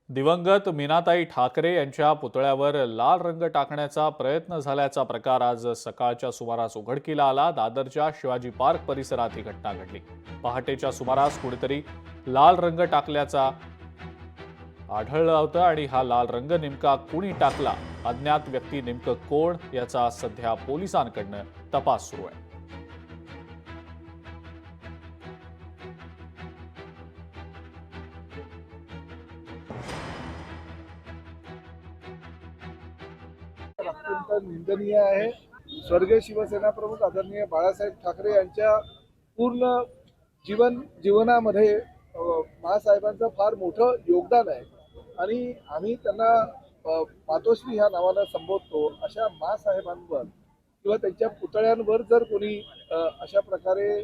दिवंगत मीनाताई ठाकरे यांच्या पुतळ्यावर लाल रंग टाकण्याचा प्रयत्न झाल्याचा प्रकार आज सकाळच्या सुमारास उघडकीला आला। दादरच्या शिवाजी पार्क परिसरात ही घटना घडली। पहाटेच्या सुमारास कुणीतरी लाल रंग टाकल्याचा आढळलं होतं आणि हा लाल रंग नेमका कुणी टाकला, अज्ञात व्यक्ती नेमकं कोण याचा सध्या पोलिसांकडून तपास सुरू आहे। अत्यंत निंदनीय आहे। स्वर्गीय शिवसेना प्रमुख आदरणीय बाळासाहेब ठाकरे यांच्या पूर्ण जीवनामध्ये बाळासाहेबांचं फार मोठं योगदान आहे आणि आम्ही त्यांना मातोश्री ह्या नावानं संबोधतो। अशा बाळासाहेबांवर किंवा त्यांच्या पुतळ्यांवर जर कोणी अशा प्रकारे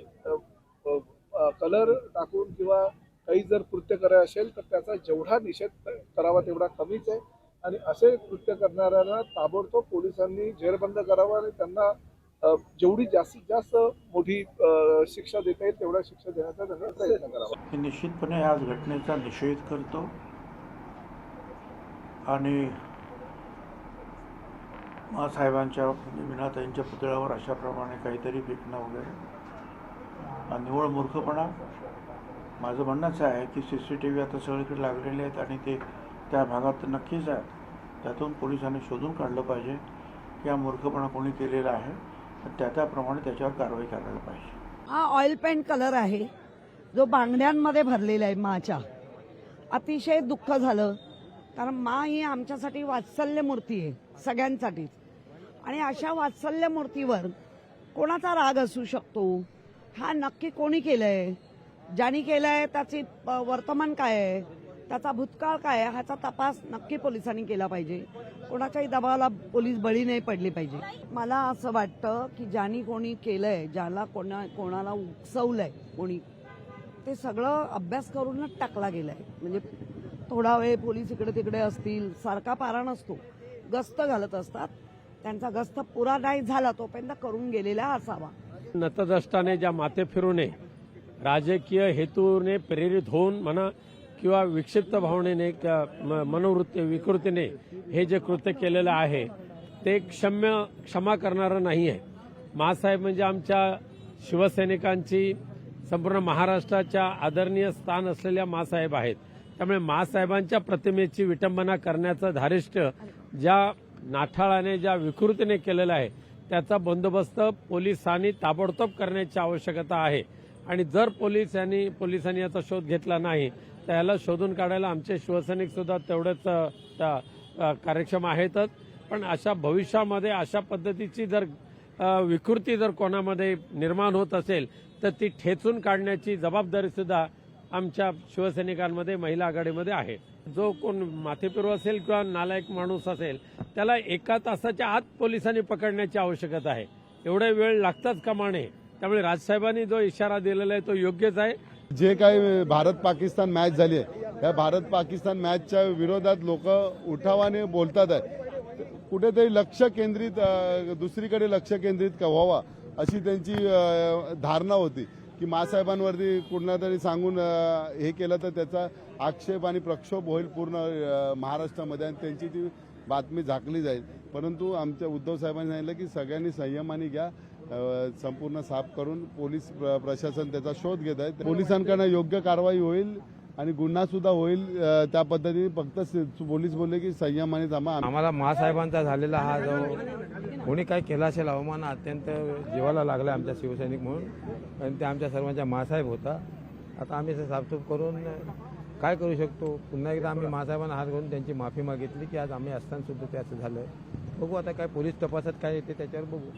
कलर टाकून किंवा काही जर कृत्य करायचं असेल तर त्याचा जेवढा निषेध करावा तेवढा कमीच आहे आणि असे कृत्य करणाऱ्यांना ताबडतोब पोलिसांनी जेरबंद करावं आणि त्यांना जेवढी जास्तीत जास्त मोठी शिक्षा देता येईल तेवढ्या शिक्षा देण्याचा त्यांनी प्रयत्न करावा। मी निश्चितपणे आज घटनेचा निषेध करतो आणि साहेबांच्या मीनाताईंच्या पुतळ्यावर अशाप्रमाणे काहीतरी फेकणं वगैरे हा निव्वळ मूर्खपणा। माझं म्हणणंच आहे की CCTV आता सगळीकडे लागलेले आहेत आणि ते त्या भागात नक्कीच आहेत। त्यातून पोलिसांनी शोधून काढलं पाहिजे की हा मूर्खपणा कोणी केलेला आहे, त्याप्रमाणे त्याच्यावर कारवाई करायला पाहिजे। हा ऑइल पेंट कलर आहे जो बांगड्यांमध्ये भरलेला आहे माच्या। अतिशय दुःख झालं, कारण मा ही आमच्यासाठी वात्सल्य मूर्ती आहे सगळ्यांसाठीच, आणि अशा वात्सल्य मूर्तीवर कोणाचा राग असू शकतो? हा नक्की कोणी केलंय, ज्यांनी केलंय त्याची वर्तमान काय आहे, त्याचा भूतकाळ काय आहे, ह्याचा तपास नक्की पोलिसांनी केला पाहिजे। कोणाच्याही दबावाला पोलीस बळी नाही पडले पाहिजे। मला असं वाटतं की ज्यांनी कोणी केलंय, ज्याला कोणाला उकसवलंय कोणी, ते सगळं अभ्यास करूनच टाकला गेलाय। म्हणजे थोडा वेळ पोलीस इकडे तिकडे असतील, सारखा पारा नसतो, गस्त घालत असतात, त्यांचा गस्त पुरा नाही झाला तोपर्यंत करून गेलेला असावा। नतदृष्टाने ज्या माथे फिरूने राजकीय हेतूने प्रेरित होऊन म्हणा किंवा विक्षिप्त भावनेने मनोवृत्ती विकृतीने हे जे कृत्य केलेलं आहे ते क्षमा करणारं नाही आहे। मासाहेब म्हणजे आमच्या शिवसैनिकांची संपूर्ण महाराष्ट्राच्या आदरणीय स्थान असलेल्या मासाहेब आहेत। त्यामुळे मासाहेबांच्या प्रतिमेची विटंबना करण्याचं धारिष्ट ज्या नाठाळाने ज्या विकृतीने केलेलं आहे त्याचा बंदोबस्त पोलिसांनी ताबडतोब करण्याची आवश्यकता आहे। आणि जर पोलिसांनी याचा शोध घेतला नाही तर याला शोधून काढायला आमचे शिवसैनिक सुद्धा तेवढेच कार्यक्षम आहेतच। पण अशा भविष्यामध्ये अशा पद्धतीची जर विकृती जर कोणामध्ये निर्माण होत असेल तर ती ठेचून काढण्याची जबाबदारी सुद्धा आमच्या शिवसैनिकांमध्ये महिला आघाडीमध्ये आहे। जो कोण माथेफिरू असेल किंवा नालायक माणूस असेल त्याला 1 तासाच्या आत पोलिसांनी पकडण्याची आवश्यकता आहे। एवढा वेळ लागताच कामा नये। त्यामुळे राजसाहेबांनी जो इशारा दिलेला आहे तो योग्यच आहे। जे काही भारत पाकिस्तान मॅच झाली आहे त्या भारत पाकिस्तान मॅचच्या विरोधात लोक उठावाने बोलतात आहे। कुठेतरी लक्ष केंद्रित दुसरीकडे लक्ष केंद्रित व्हावा अशी त्यांची धारणा होती की मासाहेबांवरती कुठला तरी सांगून हे केलं तर त्याचा आक्षेप आणि प्रक्षोभ होईल पूर्ण महाराष्ट्रामध्ये आणि त्यांची ती बातमी झाकली जाईल। परंतु आमच्या उद्धव साहेबांनी सांगितलं की सगळ्यांनी संयमाने घ्या, संपूर्ण साफ करून पोलीस प्रशासन त्याचा शोध घेत आहे। पोलिसांकडून योग्य कारवाई होईल आणि गुन्हा सुद्धा होईल त्या पद्धतीने। फक्त पोलीस बोलले की संयमाने थांबा। आम्हाला महासाहेबांचा झालेला हा जो कोणी काय केला असेल अवमान अत्यंत जीवाला लागला आमच्या शिवसैनिक म्हणून, आणि ते आमच्या सर्वांचा महासाहेब होता। आता आम्ही साफसूफ करून काय करू शकतो? पुन्हा एकदा आम्ही महासाहेबांना हात घालून त्यांची माफी मागितली की आज आम्ही असताना सुद्धा ते असं झालं। बघू आता काय पोलीस तपासात काय येते त्याच्यावर बघू।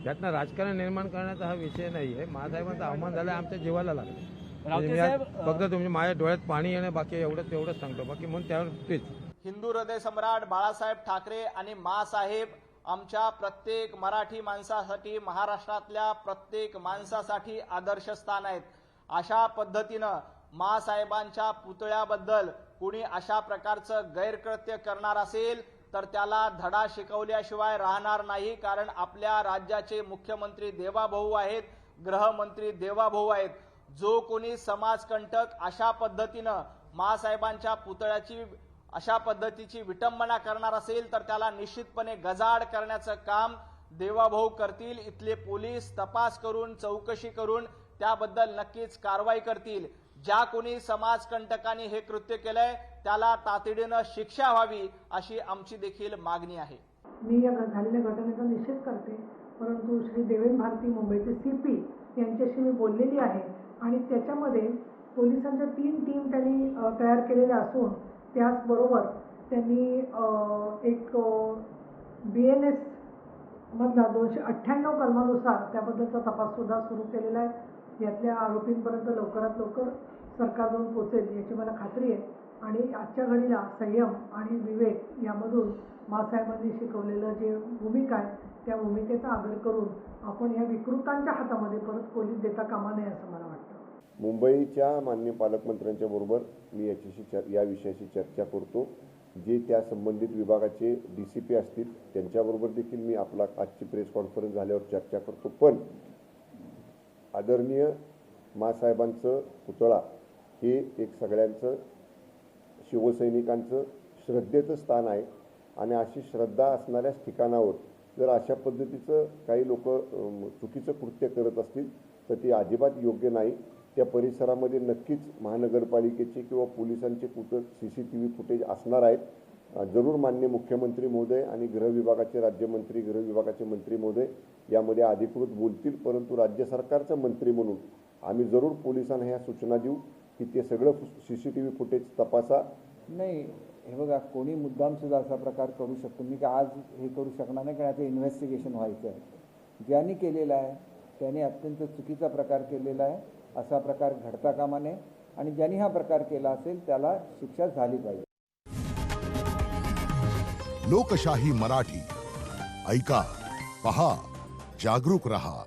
यातनं राजकारण निर्माण करण्याचा हा विषय नाही आहे। महासाहेबांचा अवमान झाला आमच्या जीवाला लागला। फक्त तुम्ही माझ्या डोळ्यात पाणी येणं बाकी एवढंच सांगतो, बाकी म्हणून त्यावर तेच। हिंदू हृदय सम्राट बाळासाहेब ठाकरे आणि मासाहेब आमच्या प्रत्येक मराठी माणसासाठी, महाराष्ट्रातल्या प्रत्येक माणसासाठी आदर्श स्थान आहेत। अशा पद्धतीनं मासाहेबांच्या पुतळ्याबद्दल कुणी अशा प्रकारचं गैरकृत्य करणार असेल तर त्याला धडा शिकवल्याशिवाय राहणार नाही। कारण आपल्या राज्याचे मुख्यमंत्री देवाभाऊ आहेत, गृहमंत्री देवाभाऊ आहेत। जो कोणी समाजकंटक अशा पद्धतीनं माँसाहेबांच्या पुतळ्याची अशा पद्धतीची विटंबना करणार असेल तर त्याला निश्चितपणे गजाआड करण्याचं काम देवाभाऊ करतील. इथले पोलीस तपास करून चौकशी करून त्याबद्दल नक्कीच कारवाई करतील. ज्या कोणी समाजकंटकांनी हे कृत्य केलंय त्याला तातडीनं शिक्षा व्हावी अशी आमची देखील मागणी आहे. मी या झालेल्या घटनेचा निषेध करते, परंतु श्री देवेंद्र भारती मुंबईचे CP यांच्याशी मी बोललेली आहे आणि त्याच्यामध्ये पोलिसांच्या 3 टीम त्यांनी तयार केलेल्या असून त्याचबरोबर त्यांनी एक BNS मधला 298 कलमानुसार त्याबद्दलचा तपाससुद्धा सुरू केलेला आहे. यातल्या आरोपींपर्यंत लवकरात लवकर सरकारकडून पोहोचेल याची मला खात्री आहे. आणि आजच्या घडीला संयम आणि विवेक यामधून माँसाहेबांनी शिकवलेलं जे भूमिका आहे त्या भूमिकेचा आदर करून आपण या विकृतांच्या हातामध्ये परत पोलीस देता कामा नये असं मला वाटतं. मुंबईच्या माननीय पालकमंत्र्यांच्या बरोबर मी या विषयाची चर्चा करतो. जे त्या संबंधित विभागाचे DCP असतील त्यांच्याबरोबर देखील मी आपला आजची प्रेस कॉन्फरन्स झाल्यावर चर्चा करतो. पण आदरणीय माँसाहेबांचं पुतळा हे एक सगळ्यांचं शिवसैनिकांचं श्रद्धेचं स्थान आहे आणि अशी श्रद्धा असणाऱ्याच ठिकाणावर जर अशा पद्धतीचं काही लोक चुकीचं कृत्य करत असतील तर ते अजिबात योग्य नाही. त्या परिसरामध्ये नक्कीच महानगरपालिकेचे किंवा पोलिसांचे CCTV फुटेज असणार आहेत. जरूर माननीय मुख्यमंत्री महोदय आणि गृह विभागाचे राज्यमंत्री, गृह विभागाचे मंत्री महोदय यामध्ये अधिकृत बोलतील. परंतु राज्य सरकारचा मंत्री म्हणून आम्ही जरूर पोलिसांना ह्या सूचना देऊ की ते सगळं CCTV फुटेज तपासा. नाही, हे बघा, कोणी मुद्दाम सुद्धा असा प्रकार करू शकतो. मी काय आज हे करू शकणार नाही, कारण आता इन्व्हेस्टिगेशन व्हायचं आहे. ज्यांनी केलेलं आहे त्याने अत्यंत चुकीचा प्रकार केलेला आहे. असा प्रकार घडता कामा नये आणि ज्यांनी हा प्रकार केला असेल त्याला शिक्षा झाली पाहिजे. लोकशाही मराठी ऐका, पहा, जागरूक रहा.